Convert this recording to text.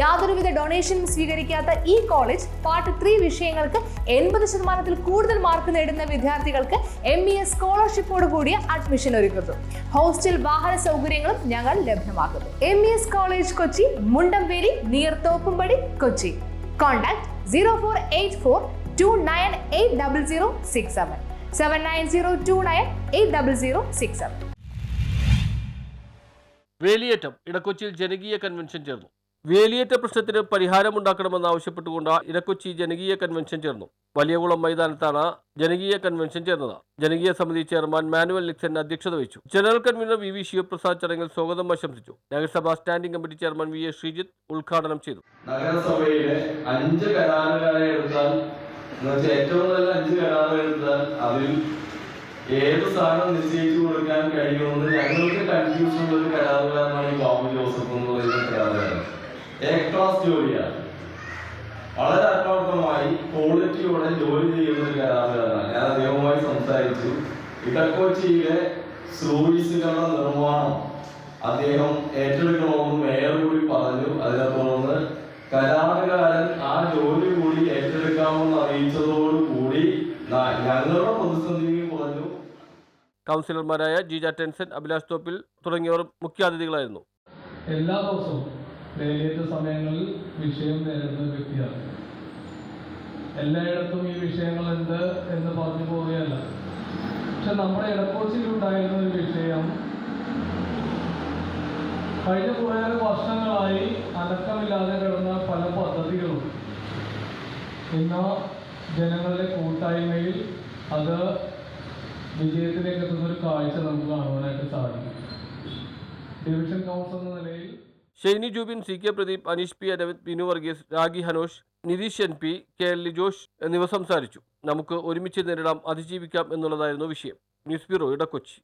യാതൊരുവിധ ഡൊണേഷനും സ്വീകരിക്കാത്ത ഈ college part 3 വിഷയങ്ങൾക്ക് 80% കൂടുതൽ മാർക്ക് നേടുന്ന വിദ്യാർത്ഥികൾക്ക് MES സ്കോളർഷിപ്പോട് കൂടിയ അഡ്മിഷൻ ഒരുക്കുന്നു. ഹോസ്റ്റൽ വാഹന സൗകര്യങ്ങളും ഞങ്ങൾ ലഭ്യമാക്കുന്നു. MES college Kochi, Mundamveli, near Thoppumpady, Kochi. Contact 0484298067 7902980067. വേലിയേറ്റം ഇടക്കൊച്ചിയിൽ ജനകീയ കൺവെൻഷൻ ചേർന്നു. വേലിയേറ്റ പ്രശ്നത്തിന് പരിഹാരമുണ്ടാക്കണമെന്നാവശ്യപ്പെട്ടുകൊണ്ട് ഇടക്കൊച്ചി ജനകീയ കൺവെൻഷൻ ചേർന്നു. വലിയകുളം മൈതാനത്താണ് ജനകീയ കൺവെൻഷൻ ചേർന്നത്. ജനകീയ സമിതി ചെയർമാൻ മാനുവൽ നിക്സൺ അധ്യക്ഷത വഹിച്ചു. ജനറൽ കൺവീനർ VV ശിവപ്രസാദ് ചടങ്ങിൽ സ്വാഗതം ആശംസിച്ചു. നഗരസഭാ standing committee chairman VA Sreejith ഉദ്ഘാടനം ചെയ്തു. നഗരസഭയിലെ 5 കരാറുകാരെ എടുത്താൽ, ഏറ്റവും നല്ല 5 കരാറുകൾ എടുത്താൽ അതിൽ ഏത് സ്ഥാനം നിശ്ചയിച്ചു കൊടുക്കാൻ കഴിയുമെന്ന് ഞങ്ങൾക്ക് കൺഫ്യൂഷൻ ഉള്ള ഒരു കരാറുകാരനാണ് ഈ ബാബു ജോസഫ് എന്ന് പറയുന്ന കരാറുകാരൻ. എ ക്ലാസ് ജോലിയാണ്, വളരെ ആത്മാർത്ഥമായി ക്വാളിറ്റിയോടെ ജോലി ചെയ്യുന്ന ഒരു കരാറുകാരനാണ്. ഞാൻ അദ്ദേഹവുമായി സംസാരിച്ചു. ഇടക്കൊച്ചിയിലെ സർവീസുകളുടെ നിർമ്മാണം അദ്ദേഹം ഏറ്റെടുക്കണമെന്ന് മേയർ കൂടി പറഞ്ഞു. അതിനെ തുടർന്ന് കരാറുകാരൻ ആ ജോലി കൂടി ഏറ്റെടുക്കാമെന്ന് അറിയിച്ചതോടുകൂടി ഞങ്ങളുടെ പ്രതിസന്ധിയും കുറഞ്ഞു. കൗൺസിലർമാരായ ജീജ ടെൻസൻ, അഭിലാഷ് തോപ്പിൽ തുടങ്ങിയവർ മുഖ്യാതിഥികളായിരുന്നു. എല്ലാ ദിവസവും വേലിയേറ്റ സമയങ്ങളിൽ വിഷയം നേരിടുന്ന വ്യക്തിയാണ്. എല്ലായിടത്തും ഈ വിഷയങ്ങൾ എന്ത് എന്ന് പറഞ്ഞു പോവുകയല്ല. പക്ഷെ നമ്മുടെ ഇടക്കൊച്ചിയിലുണ്ടായിരുന്ന ഒരു വിഷയം കഴിഞ്ഞ കുറേ വർഷങ്ങളായി അനക്കമില്ലാതെ കിടന്ന പല പദ്ധതികളും ഇന്ന് ജനങ്ങളുടെ കൂട്ടായ്മയിൽ അത് വിജയത്തിലേക്ക് എത്തുന്നൊരു കാഴ്ച നമുക്ക് കാണുവാനായിട്ട് സാധിക്കും. ഡിവിഷൻ കൗൺസിൽ എന്ന നിലയിൽ Shiny Jubin, CK Pradeep, Aneesh P Aravind, Binu Varghese, ragi ഹനോഷ്, Nitish NP, KL Lijosh എന്നിവർ സംസാരിച്ചു. നമുക്ക് ഒരുമിച്ച് നേരിടാം, അതിജീവിക്കാം എന്നുള്ളതായിരുന്നു വിഷയം. News bureau, Edakochi.